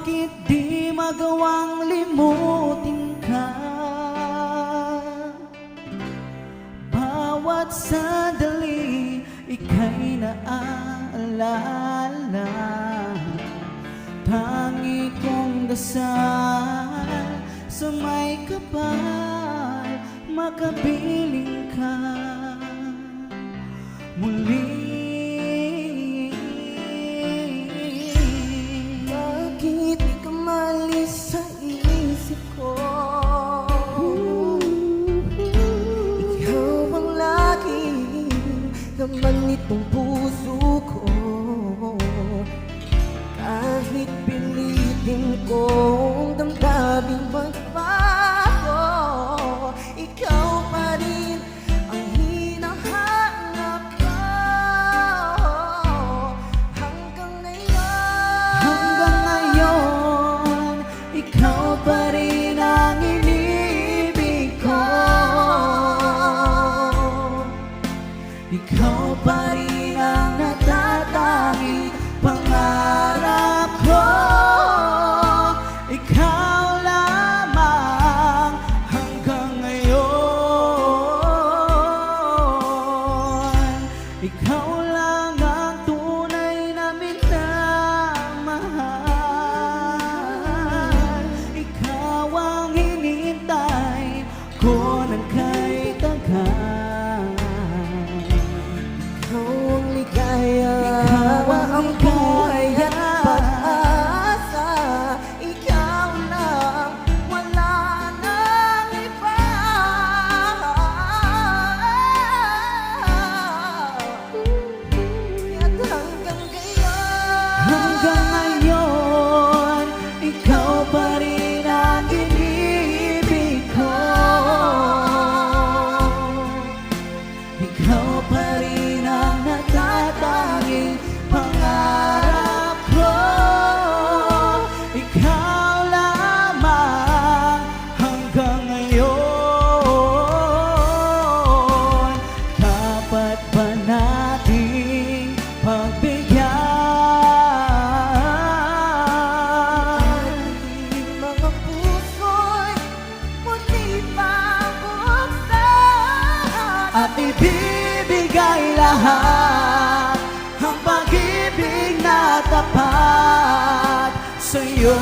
Bakit di magawang limutin ka? Bawat sandali ika'y naaalala. Tangi kong dasal sa may kapal, makapiling ka muli. Bakit di ka malis sa isip ko? Ikaw ang laging laman nitong puso ko. Kahit pilitin kong damdaming magbago, ikaw pa rin ang hinahanap ko. Hanggang ngayon, ikaw pa rin ang inibig ko. Ikaw pa rin ang natatanging pangarap ko. Ikaw lamang hanggang ngayon. Ikaw lang ang tunay na minamahal. Ikaw ang hinintay ko ng kay tagal. ikaw ang ligaya, Ikaw ang buhay at ligaya. pag-asa. Ikaw lang, wala nang iba. Kaya't Hanggang ngayon, ikaw pa rin ang inibig ko. Ikaw pa rin ang natatanging pangarap ko. Ikaw lamang hanggang ngayon. Dapat ba nating pagbigyan mga puso'y muli pang buksan at ibibigay lahat ang pag-ibig na tapat sa'yo?